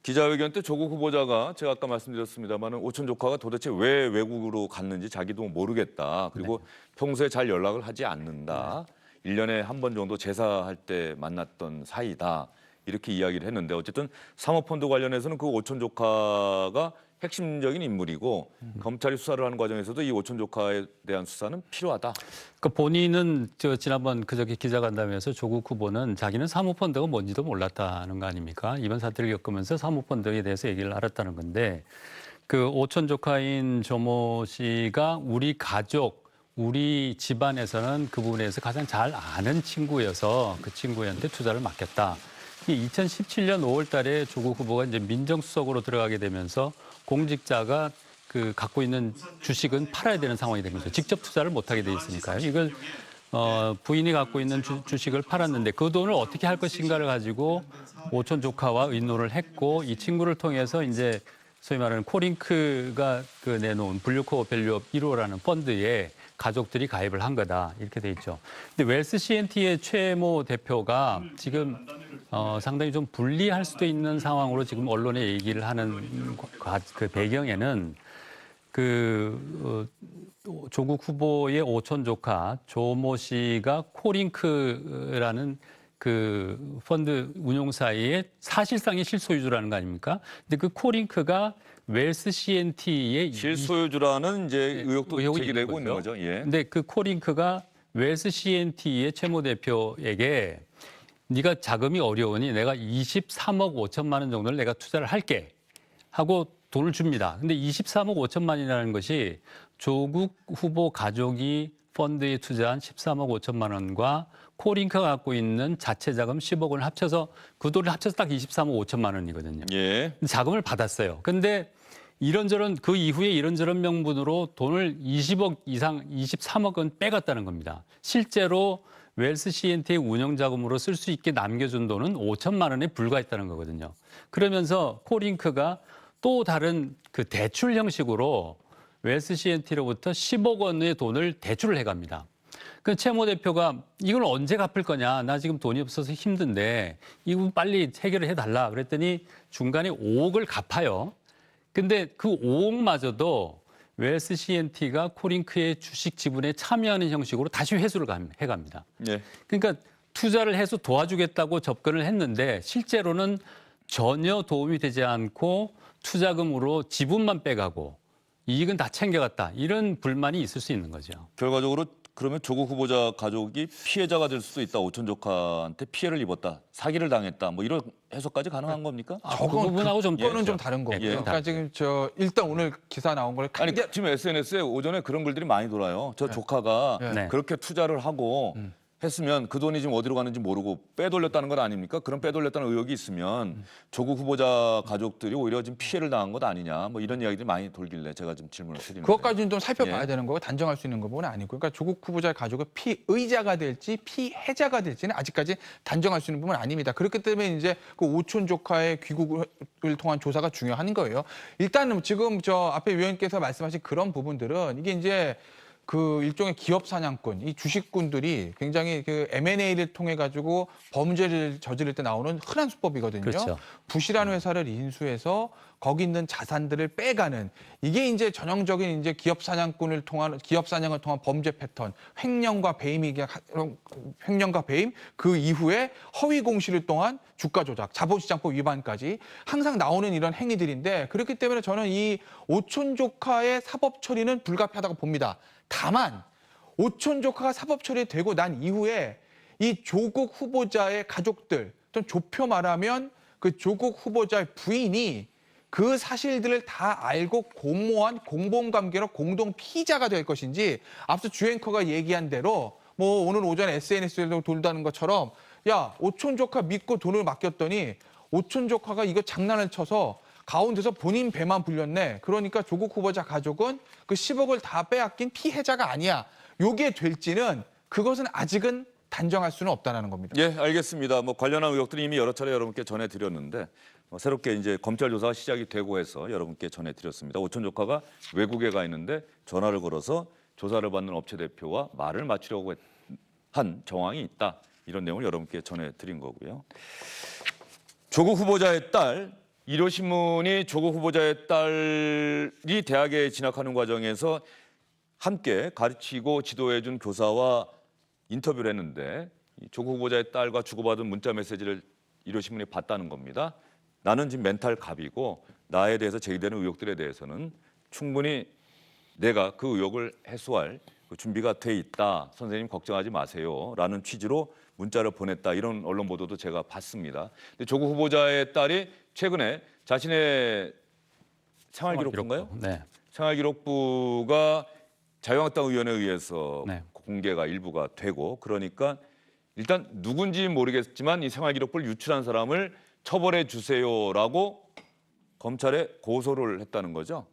기자회견 때 조국 후보자가 제가 아까 말씀드렸습니다만 오촌 조카가 도대체 왜 외국으로 갔는지 자기도 모르겠다. 그리고 평소에 잘 연락을 하지 않는다. 1년에 한 번 정도 제사할 때 만났던 사이다. 이렇게 이야기를 했는데 어쨌든 사모펀드 관련해서는 그 오촌 조카가 핵심적인 인물이고 검찰이 수사를 하는 과정에서도 이 오촌 조카에 대한 수사는 필요하다. 그 본인은 지난번 그저께 기자간담회에서 조국 후보는 자기는 사모펀드가 뭔지도 몰랐다는 거 아닙니까? 이번 사태를 겪으면서 사모펀드에 대해서 얘기를 알았다는 건데 그 오촌 조카인 조모 씨가 우리 가족, 우리 집안에서는 그 부분에서 가장 잘 아는 친구여서 그 친구한테 투자를 맡겼다. 2017년 5월 달에 조국 후보가 이제 민정수석으로 들어가게 되면서 공직자가 그 갖고 있는 주식은 팔아야 되는 상황이 된 거죠. 직접 투자를 못 하게 돼 있으니까요. 이걸 부인이 갖고 있는 주식을 팔았는데 그 돈을 어떻게 할 것인가를 가지고 오촌 조카와 의논을 했고 이 친구를 통해서 이제 소위 말하는 코링크가 그 내놓은 블루코어 밸류업 1호라는 펀드에 가족들이 가입을 한 거다 이렇게 돼 있죠. 근데 웰스 CNT의 최모 대표가 지금 상당히 좀 불리할 수도 있는 상황으로 지금 언론에 얘기를 하는 그 배경에는 조국 후보의 오촌 조카 조모 씨가 코링크라는 그 펀드 운용사의 사실상의 실소유주라는 거 아닙니까? 근데 그 코링크가 웰스 CNT의 실소유주라는 이제 의혹도 제기되고 있는 거죠. 예. 근데 그 코링크가 웰스 CNT의 최모 대표에게 네가 자금이 어려우니 내가 23억 5천만 원 정도를 내가 투자를 할게 하고 돈을 줍니다. 근데 23억 5천만이라는 것이 조국 후보 가족이 펀드에 투자한 13억 5천만 원과 코링크가 갖고 있는 자체 자금 10억 원을 합쳐서 그 돈을 합쳐서 딱 23억 5천만 원이거든요. 예. 자금을 받았어요. 근데 이런저런 그 이후에 이런저런 명분으로 돈을 20억 이상 23억 원 빼갔다는 겁니다. 실제로 웰스 CNT의 운영 자금으로 쓸 수 있게 남겨준 돈은 5천만 원에 불과했다는 거거든요. 그러면서 코링크가 또 다른 그 대출 형식으로 웰스 CNT로부터 10억 원의 돈을 대출을 해갑니다. 그 최모 대표가 이걸 언제 갚을 거냐? 나 지금 돈이 없어서 힘든데 이 부분 빨리 해결을 해달라. 그랬더니 중간에 5억을 갚아요. 근데 그 5억마저도 웰스 CNT가 코링크의 주식 지분에 참여하는 형식으로 다시 회수를 해갑니다. 네. 그러니까 투자를 해서 도와주겠다고 접근을 했는데 실제로는 전혀 도움이 되지 않고 투자금으로 지분만 빼가고 이익은 다 챙겨갔다. 이런 불만이 있을 수 있는 거죠. 결과적으로 그러면 조국 후보자 가족이 피해자가 될 수도 있다. 오촌 조카한테 피해를 입었다. 사기를 당했다. 뭐 이런 해석까지 가능한 겁니까? 그 부분하고 좀 그거는 좀 다른 거고요. 예. 그러니까 지금 일단 오늘 기사 나온 걸 아니 지금 SNS에 오전에 그런 글들이 많이 돌아요. 저 조카가 네. 그렇게 투자를 하고 했으면 그 돈이 지금 어디로 가는지 모르고 빼돌렸다는 건 아닙니까? 그런 빼돌렸다는 의혹이 있으면 조국 후보자 가족들이 오히려 지금 피해를 당한 것 아니냐. 뭐 이런 이야기들이 많이 돌길래 제가 좀 질문을 드립니다. 그것까지는 좀 살펴봐야 예. 되는 거고 단정할 수 있는 부분은 아니고, 그러니까 조국 후보자의 가족은 피의자가 될지 피해자가 될지는 아직까지 단정할 수 있는 부분은 아닙니다. 그렇기 때문에 이제 그 오촌 조카의 귀국을 통한 조사가 중요한 거예요. 일단은 지금 저 앞에 위원님께서 말씀하신 그런 부분들은 이게 이제 그 일종의 기업 사냥꾼, 이 주식꾼들이 굉장히 그 M&A를 통해 가지고 범죄를 저지를 때 나오는 흔한 수법이거든요. 그렇죠. 부실한 회사를 인수해서 거기 있는 자산들을 빼가는, 이게 이제 전형적인 이제 기업 사냥을 통한 범죄 패턴, 횡령과 배임, 그 이후에 허위 공시를 통한 주가 조작, 자본시장법 위반까지 항상 나오는 이런 행위들인데, 그렇기 때문에 저는 이 오촌 조카의 사법 처리는 불가피하다고 봅니다. 다만 오촌 조카가 사법 처리되고 난 이후에 이 조국 후보자의 가족들, 좀 좁혀 말하면 그 조국 후보자의 부인이 그 사실들을 다 알고 공모한 공범관계로 공동 피의자가 될 것인지, 앞서 주 앵커가 얘기한 대로 뭐 오늘 오전에 SNS에도 돌다는 것처럼 야, 오촌 조카 믿고 돈을 맡겼더니 오촌 조카가 이거 장난을 쳐서 가운데서 본인 배만 불렸네. 그러니까 조국 후보자 가족은 그 10억을 다 빼앗긴 피해자가 아니야. 요게 될지는 그것은 아직은 단정할 수는 없다는 겁니다. 예, 알겠습니다. 뭐 관련한 의혹들이 이미 여러 차례 여러분께 전해드렸는데 새롭게 이제 검찰 조사가 시작이 되고 해서 여러분께 전해드렸습니다. 오촌 조카가 외국에 가 있는데 전화를 걸어서 조사를 받는 업체 대표와 말을 맞추려고 한 정황이 있다. 이런 내용을 여러분께 전해드린 거고요. 조국 후보자의 딸, 일요신문이 조국 후보자의 딸이 대학에 진학하는 과정에서 함께 가르치고 지도해준 교사와 인터뷰를 했는데 조국 후보자의 딸과 주고받은 문자 메시지를 일요신문이 봤다는 겁니다. 나는 지금 멘탈 갑이고 나에 대해서 제기되는 의혹들에 대해서는 충분히 내가 그 의혹을 해소할 준비가 돼 있다. 선생님 걱정하지 마세요. 라는 취지로 문자를 보냈다. 이런 언론 보도도 제가 봤습니다. 근데 조국 후보자의 딸이 최근에 자신의 생활기록부인가요? 네. 생활기록부가 자유한국당 의원에 의해서 네. 공개가 일부가 되고, 그러니까 일단 누군지 모르겠지만 이 생활기록부를 유출한 사람을 처벌해 주세요라고 검찰에 고소를 했다는 거죠.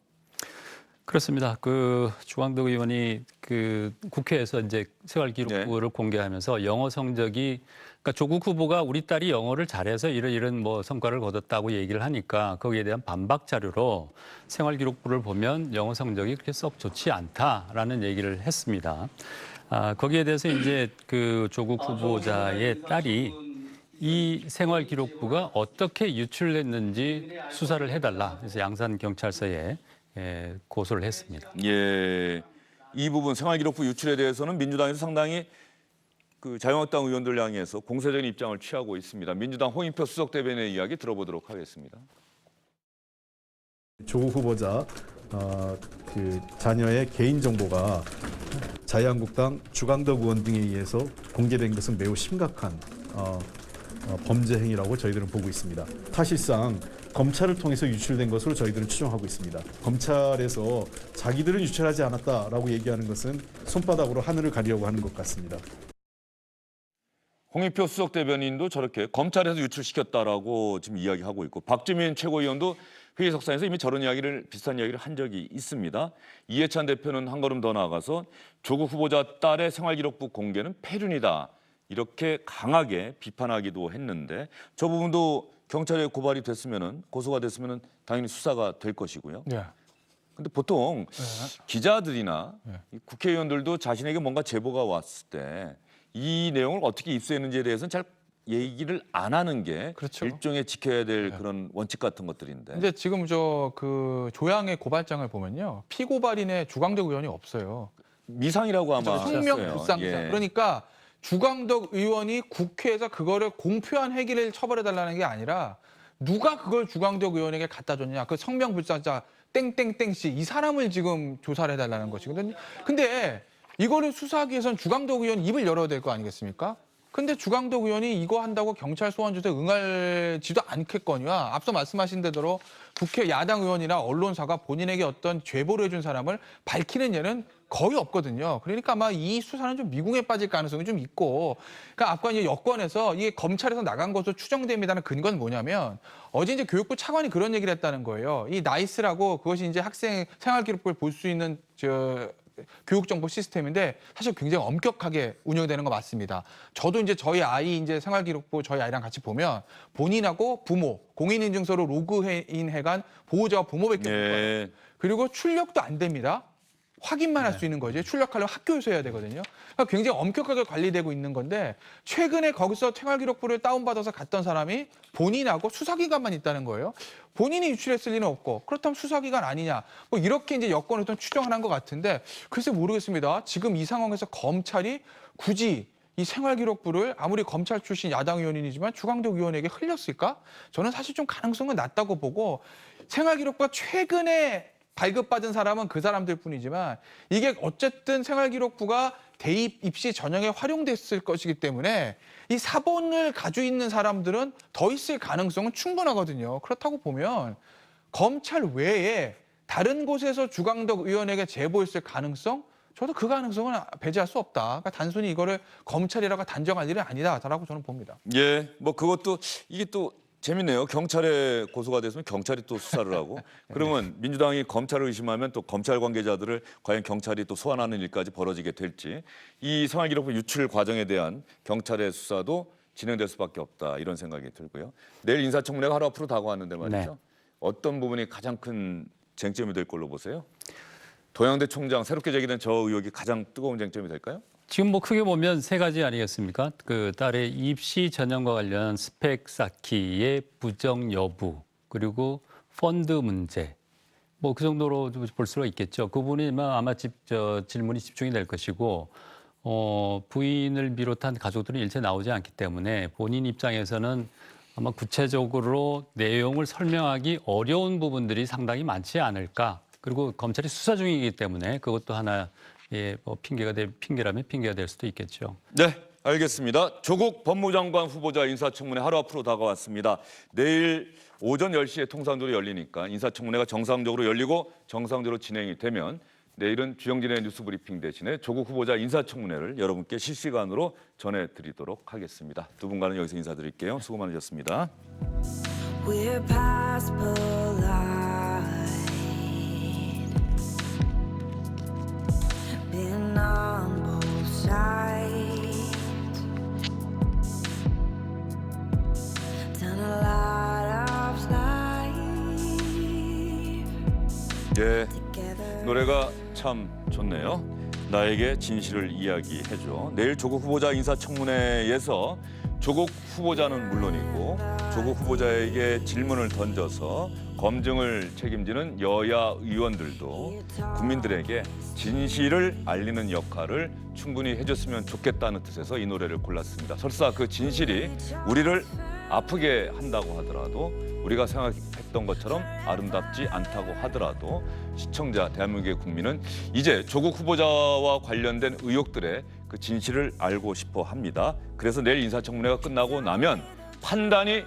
그렇습니다. 그 주광덕 의원이 그 국회에서 이제 생활기록부를 공개하면서 영어 성적이, 그러니까 조국 후보가 우리 딸이 영어를 잘해서 이런 뭐 성과를 거뒀다고 얘기를 하니까 거기에 대한 반박 자료로 생활기록부를 보면 영어 성적이 그렇게 썩 좋지 않다라는 얘기를 했습니다. 거기에 대해서 이제 그 조국 후보자의 딸이 이 생활기록부가 어떻게 유출됐는지 수사를 해달라. 그래서 양산경찰서에 고소를 했습니다. 예, 이 부분 생활기록부 유출에 대해서는 민주당에서 상당히 그 자유한국당 의원들 향해서 공세적인 입장을 취하고 있습니다. 민주당 홍익표 수석 대변인의 이야기 들어보도록 하겠습니다. 조국 후보자 그 자녀의 개인 정보가 자유한국당 주광덕 의원 등에 의해서 공개된 것은 매우 심각한 범죄 행위라고 저희들은 보고 있습니다. 사실상 검찰을 통해서 유출된 것으로 저희들은 추정하고 있습니다. 검찰에서 자기들은 유출하지 않았다라고 얘기하는 것은 손바닥으로 하늘을 가리려고 하는 것 같습니다. 홍익표 수석 대변인도 저렇게 검찰에서 유출시켰다라고 지금 이야기하고 있고 박주민 최고위원도 회의석상에서 이미 저런 비슷한 이야기를 한 적이 있습니다. 이해찬 대표는 한 걸음 더 나아가서 조국 후보자 딸의 생활기록부 공개는 폐륜이다. 이렇게 강하게 비판하기도 했는데 저 부분도 경찰에 고발이 됐으면은 고소가 됐으면은 당연히 수사가 될 것이고요. 네. 근데 보통 기자들이나 국회의원들도 자신에게 뭔가 제보가 왔을 때 이 내용을 어떻게 입수했는지에 대해서는 잘 얘기를 안 하는 게 그렇죠. 일종의 지켜야 될 그런 원칙 같은 것들인데. 근데 지금 그 조양의 고발장을 보면요. 피고발인의 주광덕 의원이 없어요. 미상이라고 아마 숙명불상자. 예. 그러니까 주광덕 의원이 국회에서 그거를 공표한 회기를 처벌해달라는 게 아니라 누가 그걸 주광덕 의원에게 갖다 줬냐. 그 성명불상자 땡땡땡 씨 이 사람을 지금 조사를 해달라는 것이거든요. 근데 이거를 수사하기 위해서는 주광덕 의원 입을 열어야 될 거 아니겠습니까? 근데 주광덕 의원이 이거 한다고 경찰 소환 조사에 응할지도 않겠거니와 앞서 말씀하신 대로 국회 야당 의원이나 언론사가 본인에게 어떤 제보를 해준 사람을 밝히는 예는 거의 없거든요. 그러니까 아마 이 수사는 좀 미궁에 빠질 가능성이 좀 있고, 그러니까 아까 이제 여권에서 이게 검찰에서 나간 것으로 추정됩니다는 근거는 뭐냐면 어제 이제 교육부 차관이 그런 얘기를 했다는 거예요. 이 나이스라고 그것이 이제 학생 생활기록부를 볼 수 있는 교육정보 시스템인데 사실 굉장히 엄격하게 운영되는 거 맞습니다. 저도 이제 저희 아이 이제 생활기록부 저희 아이랑 같이 보면 본인하고 부모 공인인증서로 로그인 해간 보호자와 부모밖에 없어요. 그리고 출력도 안 됩니다. 확인만 할 수 있는 거지. 출력하려면 학교에서 해야 되거든요. 그러니까 굉장히 엄격하게 관리되고 있는 건데 최근에 거기서 생활기록부를 다운받아서 갔던 사람이 본인하고 수사기관만 있다는 거예요. 본인이 유출했을 리는 없고 그렇다면 수사기관 아니냐. 뭐 이렇게 이제 여권을 좀 추정을 한 것 같은데 글쎄 모르겠습니다. 지금 이 상황에서 검찰이 굳이 이 생활기록부를 아무리 검찰 출신 야당 의원이지만 주광덕 의원에게 흘렸을까? 저는 사실 좀 가능성은 낮다고 보고 생활기록부가 최근에 발급받은 사람은 그 사람들 뿐이지만 이게 어쨌든 생활기록부가 대입 입시 전형에 활용됐을 것이기 때문에 이 사본을 가지고 있는 사람들은 더 있을 가능성은 충분하거든요. 그렇다고 보면 검찰 외에 다른 곳에서 주광덕 의원에게 제보했을 가능성? 저도 그 가능성은 배제할 수 없다. 그러니까 단순히 이거를 검찰이라고 단정할 일은 아니다라고 저는 봅니다. 예, 뭐 그것도 이게 또 재밌네요. 경찰에 고소가 됐으면 경찰이 또 수사를 하고 그러면 민주당이 검찰을 의심하면 또 검찰 관계자들을 과연 경찰이 또 소환하는 일까지 벌어지게 될지 이 생활기록부 유출 과정에 대한 경찰의 수사도 진행될 수밖에 없다 이런 생각이 들고요. 내일 인사청문회가 하루 앞으로 다가왔는데 말이죠. 네. 어떤 부분이 가장 큰 쟁점이 될 걸로 보세요? 도양대 총장 새롭게 제기된 저 의혹이 가장 뜨거운 쟁점이 될까요? 지금 뭐 크게 보면 세 가지 아니겠습니까? 그 딸의 입시 전형과 관련 스펙 쌓기의 부정 여부, 그리고 펀드 문제, 뭐 그 정도로 볼 수가 있겠죠. 그 부분이 아마 질문이 집중이 될 것이고, 부인을 비롯한 가족들은 일체 나오지 않기 때문에 본인 입장에서는 아마 구체적으로 내용을 설명하기 어려운 부분들이 상당히 많지 않을까. 그리고 검찰이 수사 중이기 때문에 그것도 하나. 예, 뭐 핑계라면 핑계가 될 수도 있겠죠. 네, 알겠습니다. 조국 법무장관 후보자 인사청문회 하루 앞으로 다가왔습니다. 내일 오전 10시에 통상적으로 열리니까 인사청문회가 정상적으로 열리고 정상적으로 진행이 되면 내일은 주영진의 뉴스브리핑 대신에 조국 후보자 인사청문회를 여러분께 실시간으로 전해드리도록 하겠습니다. 두 분과는 여기서 인사드릴게요. 수고 많으셨습니다. 예, 노래가 참 좋네요. 나에게 진실을 이야기해줘. 내일 조국 후보자 인사청문회에서 조국 후보자는 물론이고 조국 후보자에게 질문을 던져서 검증을 책임지는 여야 의원들도 국민들에게 진실을 알리는 역할을 충분히 해줬으면 좋겠다는 뜻에서 이 노래를 골랐습니다. 설사 그 진실이 우리를 아프게 한다고 하더라도 우리가 생각했던 것처럼 아름답지 않다고 하더라도 시청자, 대한민국의 국민은 이제 조국 후보자와 관련된 의혹들의 그 진실을 알고 싶어 합니다. 그래서 내일 인사청문회가 끝나고 나면 판단이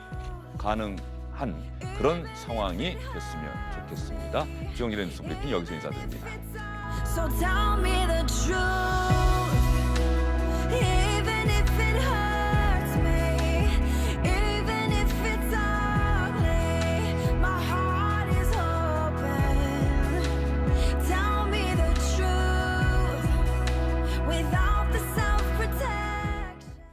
가능한 그런 상황이 됐으면 좋겠습니다. 주영진의 뉴스브리핑 여기서 인사드립니다. So tell me the truth.